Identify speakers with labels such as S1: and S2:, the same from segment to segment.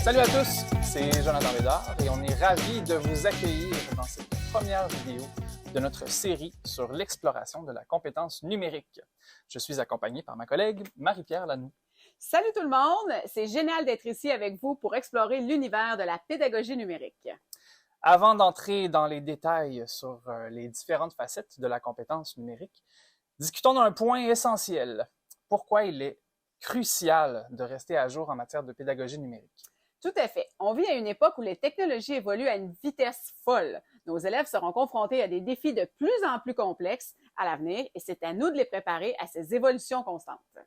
S1: Salut à tous, c'est Jonathan Bédard et on est ravis de vous accueillir dans cette première vidéo de notre série sur l'exploration de la compétence numérique. Je suis accompagné par ma collègue Marie-Pierre Lanoux.
S2: Salut tout le monde, c'est génial d'être ici avec vous pour explorer l'univers de la pédagogie numérique.
S1: Avant d'entrer dans les détails sur les différentes facettes de la compétence numérique, discutons d'un point essentiel. Pourquoi il est crucial de rester à jour en matière de pédagogie numérique?
S2: Tout à fait. On vit à une époque où les technologies évoluent à une vitesse folle. Nos élèves seront confrontés à des défis de plus en plus complexes à l'avenir et c'est à nous de les préparer à ces évolutions constantes.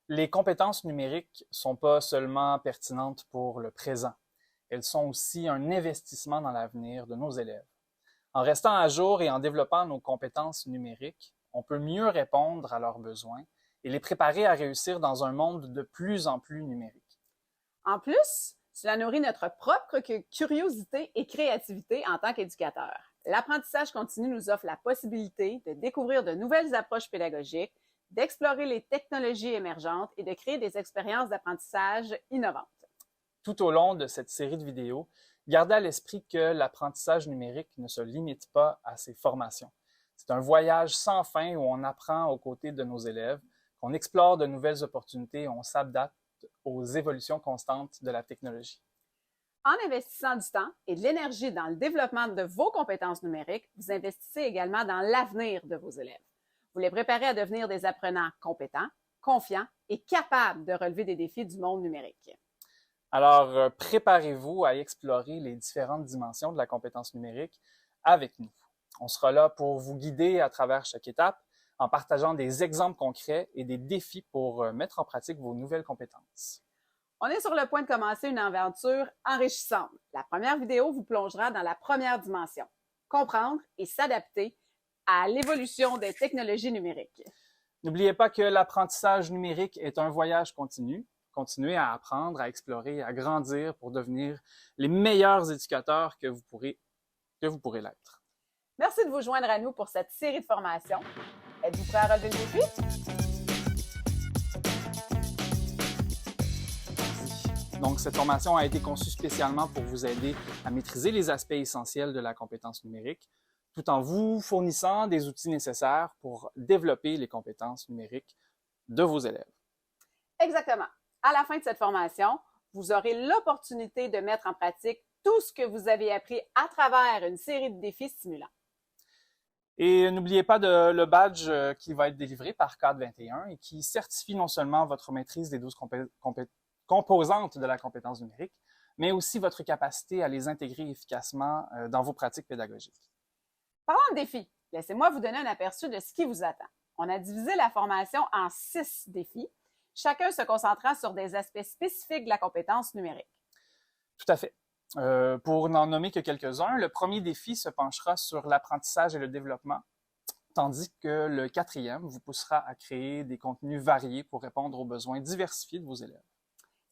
S1: Les compétences numériques ne sont pas seulement pertinentes pour le présent. Elles sont aussi un investissement dans l'avenir de nos élèves. En restant à jour et en développant nos compétences numériques, on peut mieux répondre à leurs besoins et les préparer à réussir dans un monde de plus en plus numérique.
S2: En plus, cela nourrit notre propre curiosité et créativité en tant qu'éducateur. L'apprentissage continu nous offre la possibilité de découvrir de nouvelles approches pédagogiques, d'explorer les technologies émergentes et de créer des expériences d'apprentissage innovantes.
S1: Tout au long de cette série de vidéos, gardez à l'esprit que l'apprentissage numérique ne se limite pas à ses formations. C'est un voyage sans fin où on apprend aux côtés de nos élèves, qu'on explore de nouvelles opportunités et on s'adapte aux évolutions constantes de la technologie.
S2: En investissant du temps et de l'énergie dans le développement de vos compétences numériques, vous investissez également dans l'avenir de vos élèves. Vous les préparez à devenir des apprenants compétents, confiants et capables de relever des défis du monde numérique.
S1: Alors, préparez-vous à explorer les différentes dimensions de la compétence numérique avec nous. On sera là pour vous guider à travers chaque étape en partageant des exemples concrets et des défis pour mettre en pratique vos nouvelles compétences.
S2: On est sur le point de commencer une aventure enrichissante. La première vidéo vous plongera dans la première dimension, comprendre et s'adapter à l'évolution des technologies numériques.
S1: N'oubliez pas que l'apprentissage numérique est un voyage continu. Continuez à apprendre, à explorer, à grandir pour devenir les meilleurs éducateurs que vous pourrez l'être.
S2: Merci de vous joindre à nous pour cette série de formations. Êtes-vous prêt à relever le défi?
S1: Donc, cette formation a été conçue spécialement pour vous aider à maîtriser les aspects essentiels de la compétence numérique, tout en vous fournissant des outils nécessaires pour développer les compétences numériques de vos élèves.
S2: Exactement. À la fin de cette formation, vous aurez l'opportunité de mettre en pratique tout ce que vous avez appris à travers une série de défis stimulants.
S1: Et n'oubliez pas le badge qui va être délivré par Cadre 21 et qui certifie non seulement votre maîtrise des 12 composantes de la compétence numérique, mais aussi votre capacité à les intégrer efficacement dans vos pratiques pédagogiques.
S2: Parlant de défis, laissez-moi vous donner un aperçu de ce qui vous attend. On a divisé la formation en 6 défis, chacun se concentrant sur des aspects spécifiques de la compétence numérique.
S1: Tout à fait. Pour n'en nommer que quelques-uns, le premier défi se penchera sur l'apprentissage et le développement, tandis que le 4e vous poussera à créer des contenus variés pour répondre aux besoins diversifiés de vos élèves.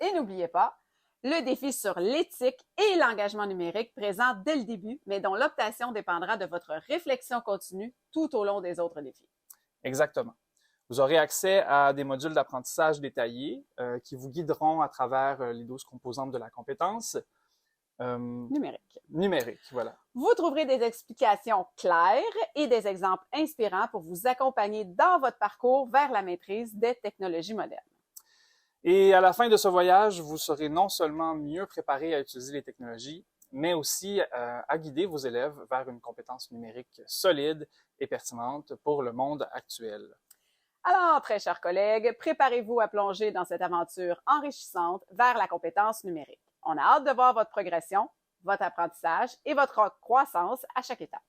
S2: Et n'oubliez pas, le défi sur l'éthique et l'engagement numérique présent dès le début, mais dont l'optation dépendra de votre réflexion continue tout au long des autres défis.
S1: Exactement. Vous aurez accès à des modules d'apprentissage détaillés qui vous guideront à travers les 12 composantes de la compétence. Numérique, voilà.
S2: Vous trouverez des explications claires et des exemples inspirants pour vous accompagner dans votre parcours vers la maîtrise des technologies modernes.
S1: Et à la fin de ce voyage, vous serez non seulement mieux préparé à utiliser les technologies, mais aussi à guider vos élèves vers une compétence numérique solide et pertinente pour le monde actuel.
S2: Alors, très chers collègues, préparez-vous à plonger dans cette aventure enrichissante vers la compétence numérique. On a hâte de voir votre progression, votre apprentissage et votre croissance à chaque étape.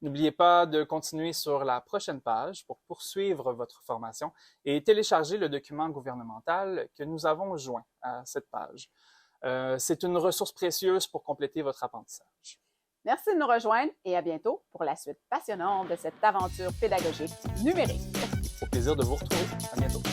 S1: N'oubliez pas de continuer sur la prochaine page pour poursuivre votre formation et télécharger le document gouvernemental que nous avons joint à cette page. C'est une ressource précieuse pour compléter votre apprentissage.
S2: Merci de nous rejoindre et à bientôt pour la suite passionnante de cette aventure pédagogique numérique.
S1: Au plaisir de vous retrouver. À bientôt.